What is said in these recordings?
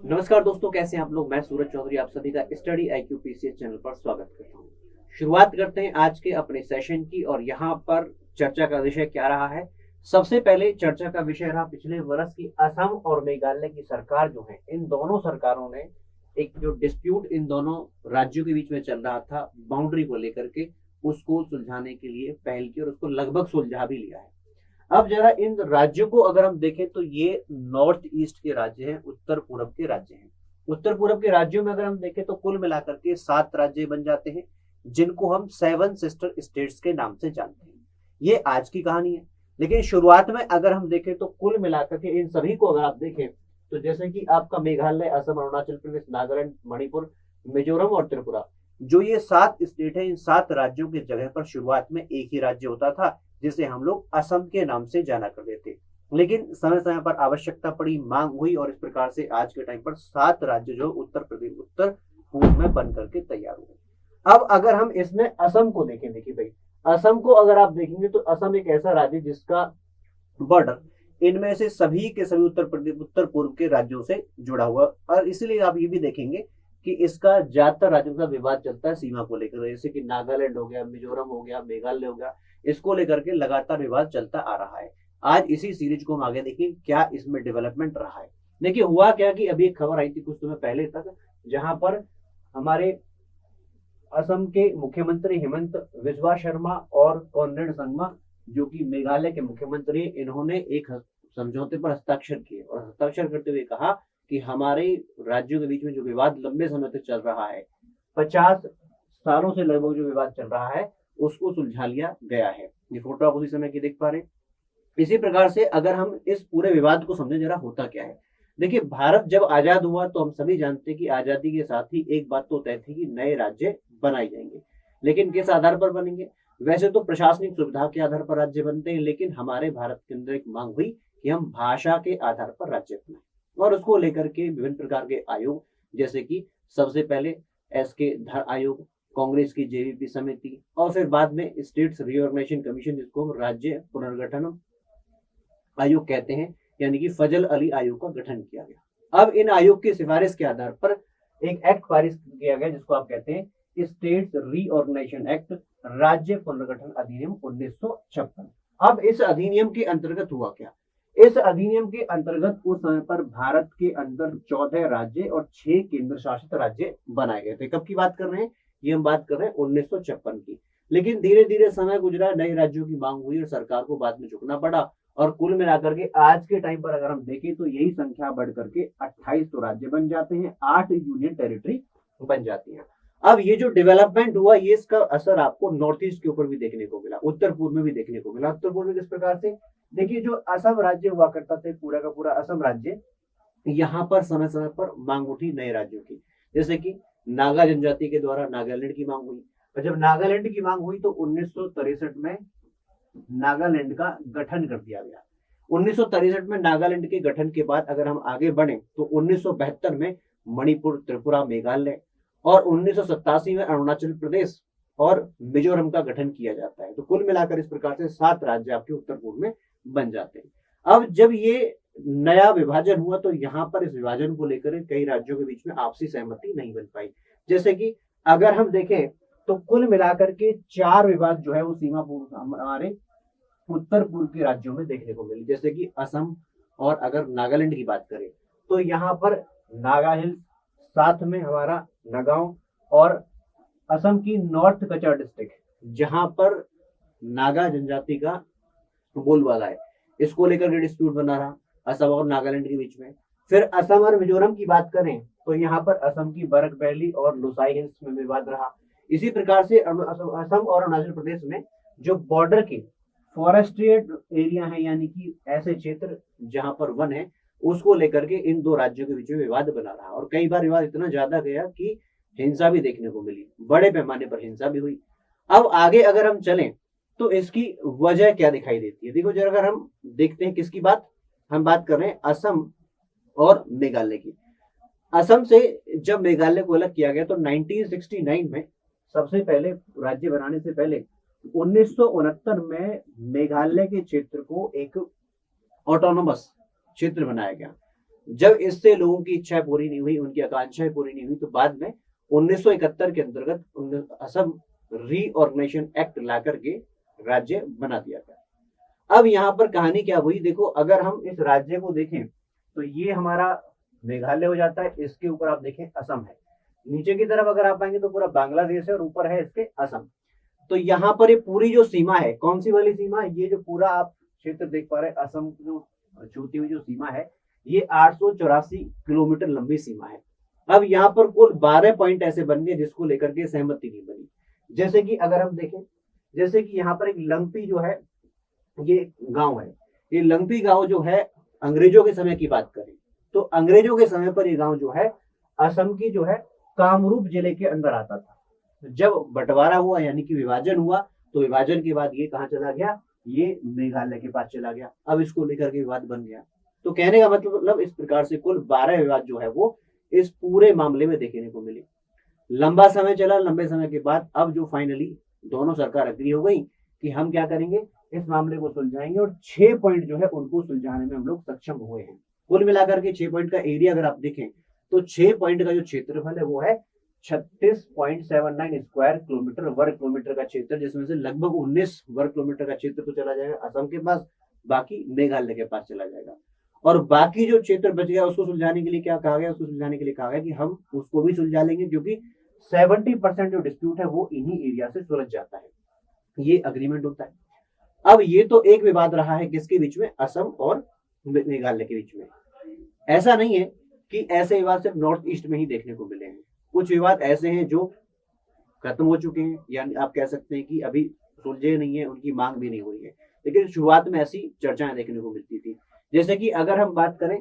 नमस्कार दोस्तों, कैसे हैं आप लोग। मैं सूरज चौधरी आप सभी का स्टडी IQ PCS चैनल पर स्वागत करता हूं। शुरुआत करते हैं आज के अपने सेशन की। और यहां पर चर्चा का विषय क्या रहा है। सबसे पहले चर्चा का विषय रहा पिछले वर्ष की असम और मेघालय की सरकार जो है, इन दोनों सरकारों ने एक जो डिस्प्यूट इन दोनों राज्यों के बीच में चल रहा था बाउंड्री को लेकर के, उसको सुलझाने के लिए पहल की और उसको लगभग सुलझा भी लिया है। अब जरा इन राज्यों को अगर हम देखें तो ये नॉर्थ ईस्ट के राज्य हैं, उत्तर पूर्व के राज्य हैं। उत्तर पूर्व के राज्यों में अगर हम देखें तो कुल मिलाकर के 7 राज्य बन जाते हैं, जिनको हम 7 सिस्टर स्टेट्स के नाम से जानते हैं। ये आज की कहानी है। लेकिन शुरुआत में अगर हम देखें तो कुल मिलाकर के इन सभी को अगर आप देखें तो जैसे कि आपका मेघालय, असम, अरुणाचल प्रदेश, नागालैंड, मणिपुर, मिजोरम और त्रिपुरा, जो ये 7 स्टेट है, इन 7 राज्यों की जगह पर शुरुआत में एक ही राज्य होता था जिसे हम लोग असम के नाम से जाना करते थे। लेकिन समय समय पर आवश्यकता पड़ी, मांग हुई और इस प्रकार से आज के टाइम पर 7 राज्य जो उत्तर पूर्व में बन करके तैयार हुए। अब अगर हम इसमें असम को देखें, देखिए भाई, असम को अगर आप देखेंगे तो असम एक ऐसा राज्य जिसका बॉर्डर इनमें से सभी के सभी उत्तर पूर्व के राज्यों से जुड़ा हुआ। और इसलिए आप ये भी देखेंगे कि इसका ज्यादातर राज्यों का विवाद चलता है सीमा को लेकर। जैसे कि नागालैंड हो गया, मिजोरम हो गया, मेघालय हो गया, इसको लेकर के लगातार विवाद चलता आ रहा है। आज इसी सीरीज को हम आगे देखें क्या इसमें डेवलपमेंट रहा है। देखिए हुआ क्या कि अभी एक खबर आई थी कुछ समय पहले तक, जहां पर हमारे असम के मुख्यमंत्री हेमंत बिस्वा शर्मा और कॉनरेड संगमा, जो कि मेघालय के मुख्यमंत्री, इन्होंने एक समझौते पर हस्ताक्षर किए और हस्ताक्षर करते हुए कहा कि हमारे राज्यों के बीच में जो विवाद लंबे समय तक चल रहा है, 50 सालों से लगभग जो विवाद चल रहा है, उसको सुलझा लिया गया है। ये फोटो आप उसी समय की देख पा रहे हैं। इसी प्रकार से अगर हम इस पूरे विवाद को समझे जरा होता क्या है। देखिए भारत जब आजाद हुआ तो हम सभी जानते हैं कि आजादी के साथ ही एक बात तो तय थी कि नए राज्य बनाए जाएंगे। लेकिन किस आधार पर बनेंगे। वैसे तो प्रशासनिक सुविधा के आधार पर राज्य बनते हैं, लेकिन हमारे भारत के अंदर एक मांग हुई कि हम भाषा के आधार पर राज्य बनाए। और उसको लेकर के विभिन्न प्रकार के आयोग, जैसे कि सबसे पहले SK धर आयोग, कांग्रेस की JVP समिति, और फिर बाद में स्टेट्स रीऑर्गेनाइजेशन कमीशन, जिसको हम राज्य पुनर्गठन आयोग कहते हैं, यानी कि फजल अली आयोग का गठन किया गया। अब इन आयोग की सिफारिश के आधार पर एक एक्ट पारित किया गया जिसको आप कहते हैं स्टेट्स रीऑर्गेनाइजेशन एक्ट, राज्य पुनर्गठन अधिनियम 1956। अब इस अधिनियम के अंतर्गत हुआ क्या। इस अधिनियम के अंतर्गत उस समय पर भारत के अंदर 14 राज्य और 6 केंद्र शासित राज्य बनाए गए थे। कब की बात कर रहे हैं, ये हम बात कर रहे हैं 1956 की। लेकिन धीरे धीरे समय गुजरा, नए राज्यों की मांग हुई और सरकार को बाद में झुकना पड़ा। और कुल मिलाकर के आज के टाइम पर अगर हम देखें तो यही संख्या बढ़ करके 28 तो राज्य बन जाते हैं, 8 यूनियन टेरिटरी बन जाती है। अब ये जो डेवलपमेंट हुआ, ये इसका असर आपको नॉर्थ ईस्ट के ऊपर भी देखने को मिला, उत्तर पूर्व में भी देखने को मिला। उत्तर पूर्व में किस प्रकार से, देखिए जो असम राज्य हुआ करता था, पूरा का पूरा असम राज्य, यहाँ पर समय समय पर मांग उठी नए राज्यों की। जैसे कि नागा जनजाति के द्वारा नागालैंड की मांग हुई। और जब नागालैंड की मांग हुई तो 1963 में नागालैंड का गठन कर दिया गया। 1963 में नागालैंड के गठन के बाद अगर हम आगे बढ़े तो 1972 में मणिपुर, त्रिपुरा, मेघालय, और 1987 में अरुणाचल प्रदेश और मिजोरम का गठन किया जाता है। तो कुल मिलाकर इस प्रकार से 7 राज्य आपके उत्तर पूर्व में बन जाते हैं। अब जब ये नया विभाजन हुआ तो यहाँ पर इस विभाजन को लेकर कई राज्यों के बीच में आपसी सहमति नहीं बन पाई। जैसे कि अगर हम देखें तो कुल मिलाकर के 4 विवाद जो है वो सीमा पूर्व हमारे उत्तर पूर्व के राज्यों में देखने को मिली। जैसे कि असम और अगर नागालैंड की बात करें तो यहाँ पर नागा हिल्स, साथ में हमारा नगांव, और असम की नॉर्थ कचर डिस्ट्रिक्ट जहां पर नागा जनजाति का बोलबाला है, इसको लेकर के डिस्प्यूट बना रहा असम और नागालैंड के बीच में। फिर असम और मिजोरम की बात करें तो यहाँ पर असम की बरक वैली और लुसाई हिल्स में विवाद रहा। इसी प्रकार से असम और अरुणाचल प्रदेश में जो बॉर्डर के फॉरेस्टेड एरिया है, यानी कि ऐसे क्षेत्र जहां पर वन है, उसको लेकर के इन 2 राज्यों के बीच में विवाद बना रहा। और कई बार विवाद इतना ज्यादा गया कि हिंसा भी देखने को मिली, बड़े पैमाने पर हिंसा भी हुई। अब आगे अगर हम चलें तो इसकी वजह क्या दिखाई देती है। देखो जरा, अगर हम देखते हैं किसकी बात, हम बात कर रहे हैं असम और मेघालय की। असम से जब मेघालय को अलग किया गया तो 1969 में, सबसे पहले राज्य बनाने से पहले 1969 में मेघालय के क्षेत्र को एक ऑटोनोमस क्षेत्र बनाया गया। जब इससे लोगों की इच्छा पूरी नहीं हुई, उनकी आकांक्षाएं पूरी नहीं हुई, तो बाद में 1971 के अंतर्गत असम रीऑर्गेनाइजेशन एक्ट ला करके राज्य बना दिया गया। अब यहाँ पर कहानी क्या हुई, देखो अगर हम इस राज्य को देखें तो ये हमारा मेघालय हो जाता है, इसके ऊपर आप देखें असम है, नीचे की तरफ अगर आप आएंगे तो पूरा बांग्लादेश है और ऊपर है इसके असम। तो यहाँ पर ये पूरी जो सीमा है, कौन सी वाली सीमा, ये जो पूरा आप क्षेत्र देख पा रहे हैं, असम जो छूती हुई जो सीमा है, ये 884 किलोमीटर लंबी सीमा है। अब यहाँ पर कुल 12 पॉइंट ऐसे बन गए जिसको लेकर के सहमति नहीं बनी। जैसे कि अगर हम देखें, जैसे कि यहाँ पर एक लंगपी जो है, ये गांव है, ये लंगपी गांव जो है, अंग्रेजों के समय की बात करें तो अंग्रेजों के समय पर ये गांव जो है असम की जो है कामरूप जिले के अंदर आता था। जब बंटवारा हुआ यानी कि विभाजन हुआ, तो विभाजन के बाद ये कहाँ चला गया, ये मेघालय के पास चला गया। अब इसको लेकर के विवाद बन गया। तो कहने का मतलब इस प्रकार से कुल 12 विवाद जो है वो इस पूरे मामले में देखने को मिले। लंबा समय चला, लंबे समय के बाद अब जो फाइनली दोनों सरकार एग्री हो गई कि हम क्या करेंगे, इस मामले को सुलझाएंगे, और 6 पॉइंट जो है उनको सुलझाने में हम लोग सक्षम हुए हैं। कुल मिलाकर के 6 पॉइंट का एरिया अगर आप देखें तो 6 पॉइंट का जो क्षेत्रफल है वो है 36.79 स्क्वायर किलोमीटर, वर्ग किलोमीटर का क्षेत्र, जिसमें से लगभग 19 वर्ग किलोमीटर का क्षेत्र तो चला जाएगा असम के पास, बाकी मेघालय के पास चला जाएगा। और बाकी जो क्षेत्र बच गया उसको सुलझाने के लिए क्या कहा गया, उसको सुलझाने के लिए कहा गया कि हम उसको भी सुलझा लेंगे, क्योंकि 70% जो डिस्प्यूट है वो इन्हीं एरिया से सुलझ जाता है, ये अग्रीमेंट होता है। अब ये तो एक विवाद रहा है किसके बीच में, असम और मेघालय के बीच में। ऐसा नहीं है कि ऐसे विवाद सिर्फ नॉर्थ ईस्ट में ही देखने को मिले हैं, कुछ विवाद ऐसे हैं जो खत्म हो चुके हैं, यानी आप कह सकते हैं कि अभी सुलझे नहीं है, उनकी मांग भी नहीं हुई है, लेकिन शुरुआत में ऐसी चर्चाएं देखने को मिलती थी। जैसे कि अगर हम बात करें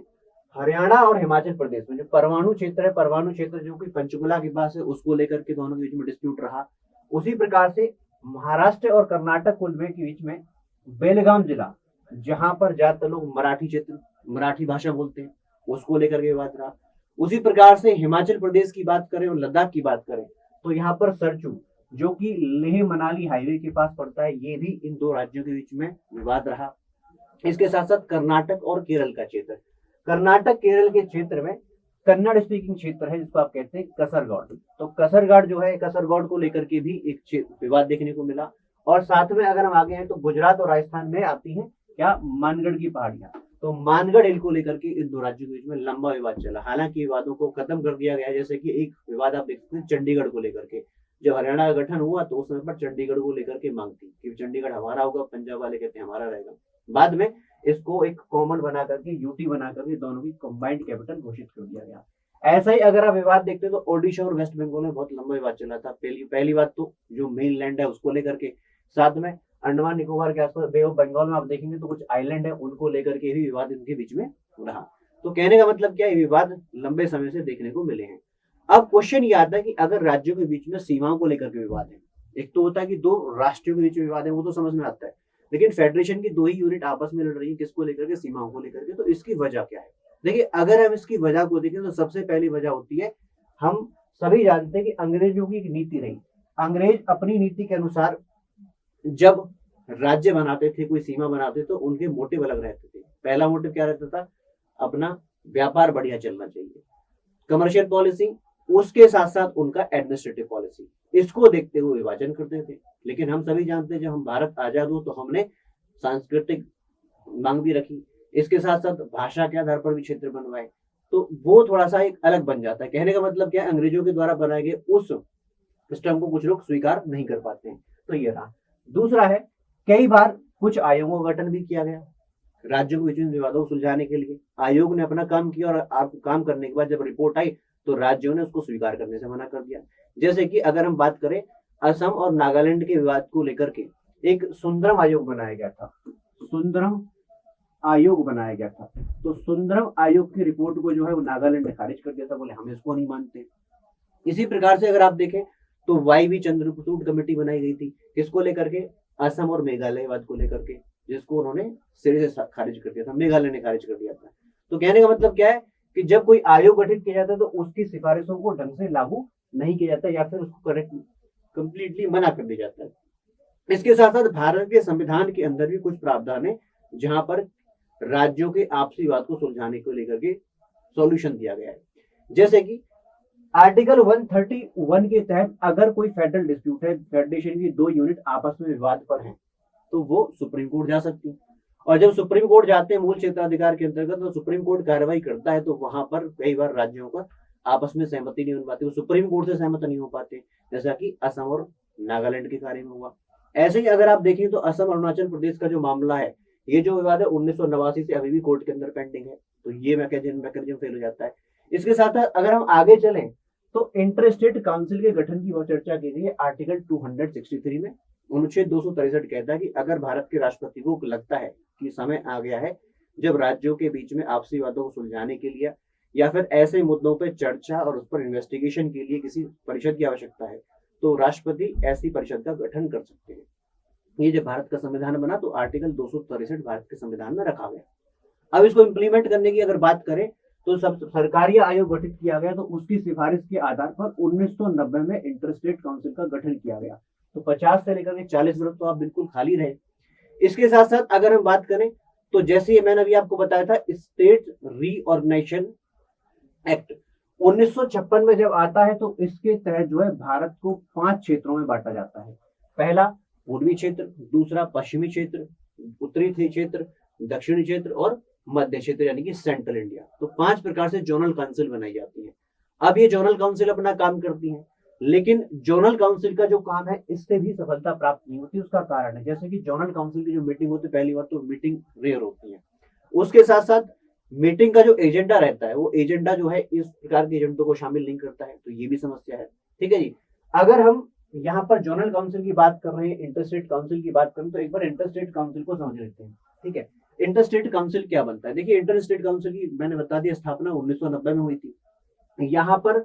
हरियाणा और हिमाचल प्रदेश में जो परमाणु क्षेत्र है, परमाणु क्षेत्र जो कि पंचकुला के पास है, उसको लेकर के दोनों के बीच में डिस्प्यूट रहा। उसी प्रकार से महाराष्ट्र और कर्नाटक के बीच में बेलगाम जिला, जहां पर ज्यादातर लोग मराठी क्षेत्र, मराठी भाषा बोलते हैं, उसको लेकर के विवाद रहा। उसी प्रकार से हिमाचल प्रदेश की बात करें और लद्दाख की बात करें तो यहाँ पर सरचू जो कि लेह मनाली हाईवे के पास पड़ता है, ये भी इन दो राज्यों के बीच में विवाद रहा। इसके साथ साथ कर्नाटक और केरल का क्षेत्र, कर्नाटक केरल के क्षेत्र में कन्नड़ स्पीकिंग क्षेत्र है जिसको आप कहते हैं कसरगोड। तो कसरगोड जो है, कसरगोड को लेकर के भी एक विवाद देखने को मिला। और साथ में अगर हम आगे हैं तो गुजरात और राजस्थान में आती है क्या, मानगढ़ की पहाड़ियां। तो मानगढ़ हिल को लेकर के इन दो राज्यों के बीच में लंबा विवाद चला। हालांकि विवादों को खत्म कर दिया गया, जैसे कि एक विवाद आप देखते हैं चंडीगढ़ को लेकर के, जब हरियाणा का गठन हुआ तो उस समय पर चंडीगढ़ को लेकर के मांग थी कि चंडीगढ़ हमारा होगा, पंजाब वाले कहते हैं हमारा रहेगा। बाद में इसको एक कॉमन बना करके, यूटी बना करके दोनों की कंबाइंड कैपिटल घोषित कर दिया गया। ऐसा ही अगर आप विवाद देखते हैं तो ओडिशा और वेस्ट बंगाल में बहुत लंबा विवाद चला था। पहली बात तो जो मेन लैंड है उसको लेकर के, साथ में अंडमान निकोबार के आसपास बे ऑफ बंगाल में आप देखेंगे तो कुछ आइलैंड है, उनको लेकर के भी विवाद इनके बीच में रहा। तो कहने का मतलब क्या है, विवाद लंबे समय से देखने को मिले हैं। अब क्वेश्चन ये आता है कि अगर राज्यों के बीच में सीमाओं को लेकर के विवाद है, एक तो होता है कि दो राष्ट्रों के बीच में विवाद है, वो तो समझ में आता है, लेकिन फेडरेशन की दो ही यूनिट आपस में लड़ रही है, किसको लेकर के, सीमाओं को लेकर के। तो इसकी वजह क्या है, देखिए अगर हम इसकी वजह को देखें तो सबसे पहली वजह होती है, हम सभी जानते हैं कि अंग्रेजों की एक नीति रही। अंग्रेज अपनी नीति के अनुसार जब राज्य बनाते थे, कोई सीमा बनाते तो उनके मोटिव अलग रहते थे। पहला मोटिव क्या रहता था, अपना व्यापार बढ़िया चलना चाहिए, कमर्शियल पॉलिसी, उसके साथ साथ उनका एडमिनिस्ट्रेटिव पॉलिसी, इसको देखते हुए विभाजन करते थे। लेकिन हम सभी जानते हैं जब हम भारत आजाद हो तो हमने सांस्कृतिक मांग भी रखी, इसके साथ साथ भाषा के आधार पर भी क्षेत्र बनवाए, तो वो थोड़ा सा एक अलग बन जाता है। कहने का मतलब क्या है, अंग्रेजों के द्वारा बनाए गए उस सिस्टम को कुछ लोग स्वीकार नहीं कर पाते हैं। तो ये रहा। दूसरा है, कई बार कुछ आयोगों का गठन भी किया गया राज्यों के बीच में विवादों को सुलझाने के लिए। आयोग ने अपना काम किया और आप काम करने के बाद जब रिपोर्ट आई तो राज्यों ने उसको स्वीकार करने से मना कर दिया। जैसे कि अगर हम बात करें असम और नागालैंड के विवाद को लेकर के, एक सुंदरम आयोग बनाया गया था, सुंदरम आयोग बनाया गया था। तो सुंदरम आयोग की रिपोर्ट को जो है वो नागालैंड ने खारिज कर दिया था, बोले हम इसको नहीं मानते। इसी प्रकार से अगर आप देखें तो वाई चंद्रचूड़ कमेटी बनाई गई थी, किसको लेकर के, असम और मेघालय विवाद को लेकर के, जिसको उन्होंने सिरे से खारिज कर दिया था, मेघालय ने खारिज कर दिया था। तो कहने का मतलब क्या है कि जब कोई आयोग गठित किया जाता है तो उसकी सिफारिशों को ढंग से लागू नहीं किया जाता या फिर उसको करेक्ट कंप्लीटली मना कर दिया जाता है। इसके साथ साथ भारत के संविधान के अंदर भी कुछ प्रावधान है जहां पर राज्यों के आपसी विवाद को सुलझाने को लेकर के सॉल्यूशन दिया गया है। जैसे कि आर्टिकल 131 के तहत अगर कोई फेडरल डिस्प्यूट है, फेडरेशन की दो यूनिट आपस में विवाद पर हैं, तो वो सुप्रीम कोर्ट जा सकती है। और जब सुप्रीम कोर्ट जाते हैं मूल क्षेत्राधिकार के अंतर्गत, तो सुप्रीम कोर्ट कार्रवाई करता है, तो वहां पर कई बार राज्यों का आपस में सहमति नहीं हो पाती, वो सुप्रीम कोर्ट से सहमत नहीं हो पाते, जैसा कि असम और नागालैंड के कार्य में हुआ। ऐसे ही अगर आप देखें तो असम अरुणाचल प्रदेश का जो मामला है, ये जो विवाद है 1989 से अभी भी कोर्ट के अंदर पेंडिंग है, तो ये मैकेनिज्म फेल हो जाता है। इसके साथ अगर हम आगे चलें तो इंटर स्टेट काउंसिल के गठन की वो चर्चा की गई है आर्टिकल 263 में। अनुच्छेद 263 कहता है कि अगर भारत के राष्ट्रपति को लगता है कि समय आ गया है जब राज्यों के बीच में आपसी विवादों को सुलझाने के लिए या फिर ऐसे मुद्दों पर चर्चा और उस पर इन्वेस्टिगेशन के लिए किसी परिषद की आवश्यकता है, तो राष्ट्रपति ऐसी परिषद का गठन कर सकते हैं। ये जब भारत का संविधान बना तो आर्टिकल 263 भारत के संविधान में रखा गया। अब इसको इम्प्लीमेंट करने की अगर बात करें तो सब सरकारी आयोग गठित किया गया, तो उसकी सिफारिश के आधार पर 1990 में इंटर स्टेट काउंसिल का गठन किया गया। तो 50 से लेकर के 40 वर्ष तो आप बिल्कुल खाली रहे। इसके साथ साथ अगर हम बात करें तो जैसे मैंने अभी आपको बताया था, स्टेट रीऑर्गेनाइजेशन एक्ट 1956 में जब आता है, तो इसके तहत जो है भारत को 5 क्षेत्रों में बांटा जाता है। पहला पूर्वी क्षेत्र, दूसरा पश्चिमी क्षेत्र, उत्तरी क्षेत्र, दक्षिणी क्षेत्र और मध्य क्षेत्र यानी कि सेंट्रल इंडिया। तो 5 प्रकार से जोनल काउंसिल बनाई जाती है। अब ये जोनल काउंसिल अपना काम करती है, लेकिन जोनल काउंसिल का जो काम है इससे भी सफलता प्राप्त नहीं होती। उसका कारण है जैसे कि जोनल काउंसिल की जो मीटिंग होती है, पहली बार तो मीटिंग रेयर होती है। उसके साथ साथ मीटिंग का जो एजेंडा रहता है, वो एजेंडा जो है इस प्रकार के एजेंडों को शामिल नहीं करता है, तो ये भी समस्या है। ठीक है जी। अगर हम यहाँ पर जोनल काउंसिल की बात कर रहे हैं, इंटर स्टेट काउंसिल की बात करें, तो एक बार इंटर स्टेट काउंसिल को समझ लेते हैं। ठीक है, इंटर स्टेट काउंसिल क्या बनता है? देखिए, इंटर स्टेट काउंसिल की मैंने बता दिया स्थापना 1990 में हुई थी। यहाँ पर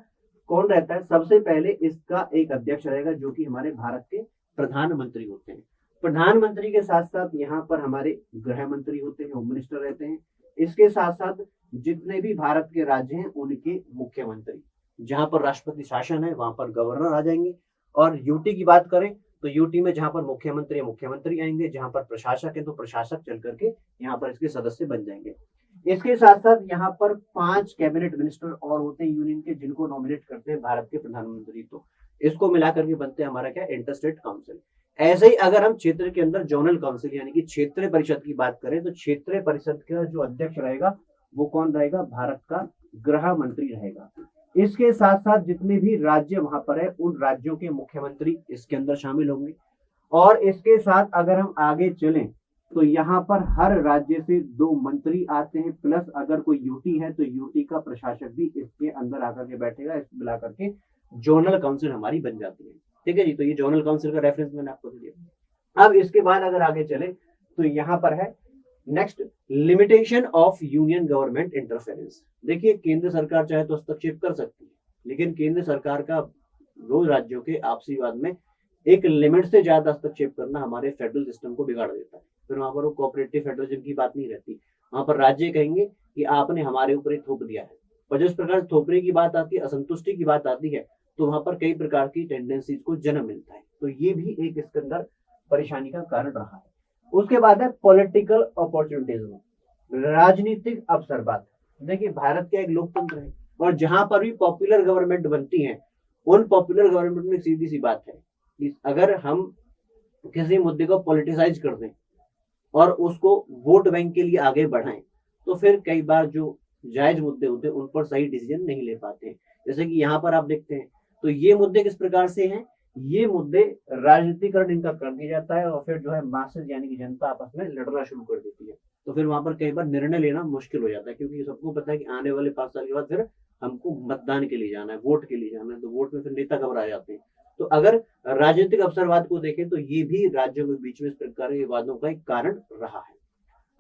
कौन रहता है? सबसे पहले इसका एक अध्यक्ष रहेगा जो कि हमारे भारत के प्रधानमंत्री होते हैं। प्रधानमंत्री के साथ साथ यहाँ पर हमारे गृह मंत्री होते हैं, होम मिनिस्टर रहते हैं। इसके साथ साथ जितने भी भारत के राज्य हैं उनके मुख्यमंत्री, जहां पर राष्ट्रपति शासन है वहां पर गवर्नर आ जाएंगे। और यूटी की बात करें तो यूटी में जहां पर मुख्यमंत्री आएंगे, जहां पर प्रशासक है तो प्रशासक चल करके यहाँ पर इसके सदस्य बन जाएंगे। इसके साथ साथ यहाँ पर 5 कैबिनेट मिनिस्टर और होते हैं यूनियन के, जिनको नॉमिनेट करते हैं भारत के प्रधानमंत्री। तो इसको मिलाकर के बनते हैं हमारा क्या? Inter state council. ऐसे ही अगर हम क्षेत्र के अंदर जोनल काउंसिल यानी कि क्षेत्रीय परिषद की बात करें, तो क्षेत्रीय परिषद का जो अध्यक्ष रहेगा वो कौन रहेगा? भारत का गृह मंत्री रहेगा। इसके साथ साथ जितने भी राज्य वहां पर है उन राज्यों के मुख्यमंत्री इसके अंदर शामिल होंगे। और इसके साथ अगर हम आगे चलें तो यहाँ पर हर राज्य से 2 मंत्री आते हैं, प्लस अगर कोई यूटी है तो यूटी का प्रशासक भी इसके अंदर आकर के बैठेगा। इसको मिला करके जोनल काउंसिल हमारी बन जाती है। ठीक है जी। तो ये जोनल काउंसिल का रेफरेंस मैंने आपको दिया। अब इसके बाद अगर आगे चले तो यहाँ पर है next, limitation of union government interference. देखिए, केंद्र सरकार चाहे तो हस्तक्षेप कर सकती है, लेकिन केंद्र सरकार का रोज राज्यों के आपसी विवाद में एक लिमिट से ज्यादा हस्तक्षेप करना हमारे फेडरल सिस्टम को बिगाड़ देता है। फिर वहां पर वो कोऑपरेटिव फेडरलिज्म की बात नहीं रहती। वहां पर राज्य कहेंगे कि आपने हमारे ऊपर ही थोप दिया है, और जिस प्रकार थोपने की बात आती है, असंतुष्टि की बात आती है, तो वहां पर कई प्रकार की टेंडेंसीज को जन्म मिलता है। तो ये भी एक इसके अंदर परेशानी का कारण रहा है। उसके बाद है पॉलिटिकल अपॉर्चुनिटीज, राजनीतिक अवसरवाद। देखिए, भारत का एक लोकतंत्र है और जहां पर भी पॉपुलर गवर्नमेंट बनती है, उन पॉपुलर गवर्नमेंट में सीधी सी बात है कि अगर हम किसी मुद्दे को पॉलिटिसाइज कर दें और उसको वोट बैंक के लिए आगे बढ़ाएं, तो फिर कई बार जो जायज मुद्दे होते हैं उन पर सही डिसीजन नहीं ले पाते हैं। जैसे कि यहाँ पर आप देखते हैं, तो ये मुद्दे किस प्रकार से हैं? ये मुद्दे राजनीतिकरण इनका कर दिया जाता है और फिर जो है मासेस यानी कि जनता आपस में लड़ना शुरू कर देती है। तो फिर वहां पर कई बार निर्णय लेना मुश्किल हो जाता है, क्योंकि सबको पता है कि आने वाले 5 साल के बाद फिर हमको मतदान के लिए जाना है, वोट के लिए जाना है, तो वोट में फिर नेता घबरा जाते हैं। तो अगर राजनीतिक अवसरवाद को देखें तो ये भी राज्यों के बीच में इस प्रकार के विवादों का एक कारण रहा है।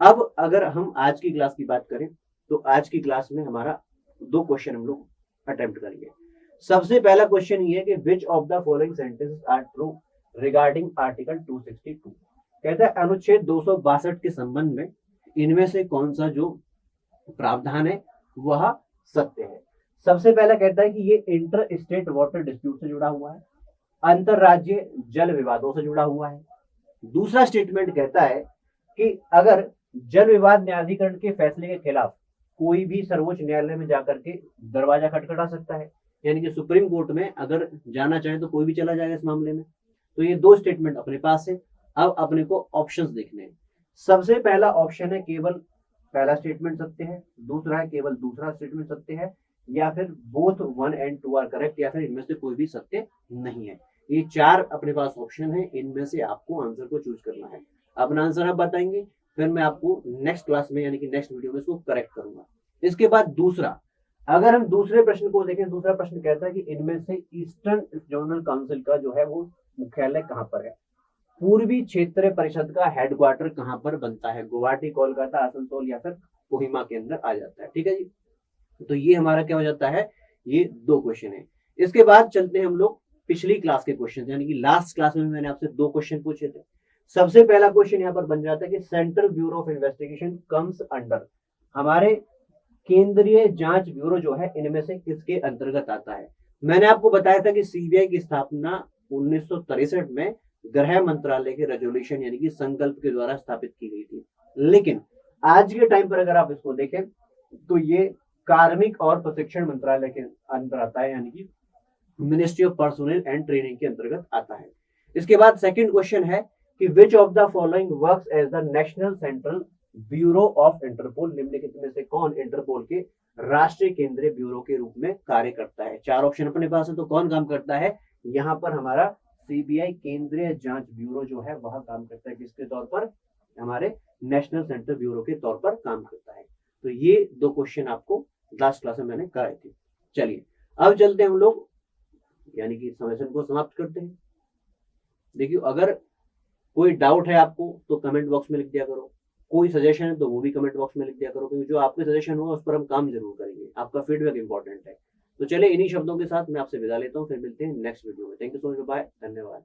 अब अगर हम आज की क्लास की बात करें तो आज की क्लास में हमारा 2 क्वेश्चन हम लोग अटेम्प्ट करेंगे। सबसे पहला क्वेश्चन ये है कि which of the following sentences are true regarding article 262। कहता है अनुच्छेद 262 के संबंध में इनमें से कौन सा जो प्रावधान है वह सत्य है। सबसे पहला कहता है कि ये इंटर स्टेट वाटर डिस्प्यूट से जुड़ा हुआ है, अंतरराज्यीय जल विवादों से जुड़ा हुआ है। दूसरा स्टेटमेंट कहता है कि अगर जल विवाद न्यायाधिकरण के फैसले के खिलाफ कोई भी सर्वोच्च न्यायालय में जाकर के दरवाजा खटखटा सकता है, यानी कि सुप्रीम कोर्ट में अगर जाना चाहे तो कोई भी चला जाएगा इस मामले में। तो ये दो स्टेटमेंट अपने पास है। अब अपने को ऑप्शंस देखने हैं। सबसे पहला ऑप्शन है केवल पहला स्टेटमेंट सत्य है, दूसरा है केवल दूसरा स्टेटमेंट सत्य है, या फिर बोथ 1 and 2 आर करेक्ट, या फिर इनमें से कोई भी सत्य नहीं है। ये चार अपने पास ऑप्शन है, इनमें से आपको आंसर को चूज करना है। अपना आंसर आप बताएंगे, फिर मैं आपको नेक्स्ट क्लास में यानी कि नेक्स्ट वीडियो में इसको करेक्ट करूंगा। इसके बाद दूसरा, अगर हम दूसरे प्रश्न को देखें, दूसरा प्रश्न कहता है कि इनमें से ईस्टर्न जोनल काउंसिल का जो है वो मुख्यालय कहाँ पर है, पूर्वी क्षेत्रीय परिषद का हेडक्वार्टर कहाँ पर बनता है, गुवाहाटी, कोलकाता, आसनसोल या फिर कोहिमा के अंदर आ जाता है। ठीक है जी, तो ये हमारा क्या हो जाता है, ये दो क्वेश्चन है। इसके बाद चलते हैं हम लोग पिछली क्लास के क्वेश्चन, यानी कि लास्ट क्लास में मैंने आपसे दो क्वेश्चन पूछे थे। सबसे पहला क्वेश्चन यहाँ पर बन जाता है कि central bureau of investigation comes under, हमारे केंद्रीय जांच ब्यूरो जो है इनमें से किसके अंतर्गत आता है। मैंने आपको बताया था कि सीबीआई की स्थापना 1963 में गृह मंत्रालय के रेजोल्यूशन यानी कि संकल्प के द्वारा स्थापित की गई थी, लेकिन आज के टाइम पर अगर आप इसको देखें तो ये कार्मिक और प्रशिक्षण मंत्रालय के अंदर आता है, यानी कि ministry of personal and training के अंतर्गत आता है। इसके बाद सेकंड क्वेश्चन है कि which of the following works as the national central bureau of Interpol, निम्नलिखित में से कौन इंटरपोल के राष्ट्रीय केंद्रीय ब्यूरो के रूप में कार्य करता है। चार ऑप्शन अपने पास है, तो कौन काम करता है, यहाँ पर हमारा सीबीआई केंद्रीय जांच ब्यूरो जो है वह काम करता है, किसके तौर पर, हमारे नेशनल सेंट्रल ब्यूरो के तौर पर काम करता है। तो ये दो क्वेश्चन आपको लास्ट क्लास में मैंने कराए थे। चलिए अब चलते हैं हम लोग, यानी कि समेशन को समाप्त करते हैं। देखिए, अगर कोई डाउट है आपको तो कमेंट बॉक्स में लिख दिया करो, कोई सजेशन है तो वो भी कमेंट बॉक्स में लिख दिया करो, क्योंकि जो आपके सजेशन होगा उस पर हम काम जरूर करेंगे। आपका फीडबैक इंपॉर्टेंट है। तो चलिए इन्हीं शब्दों के साथ मैं आपसे विदा लेता हूँ, फिर मिलते हैं नेक्स्ट वीडियो में। Thank you so much, bye, धन्यवाद।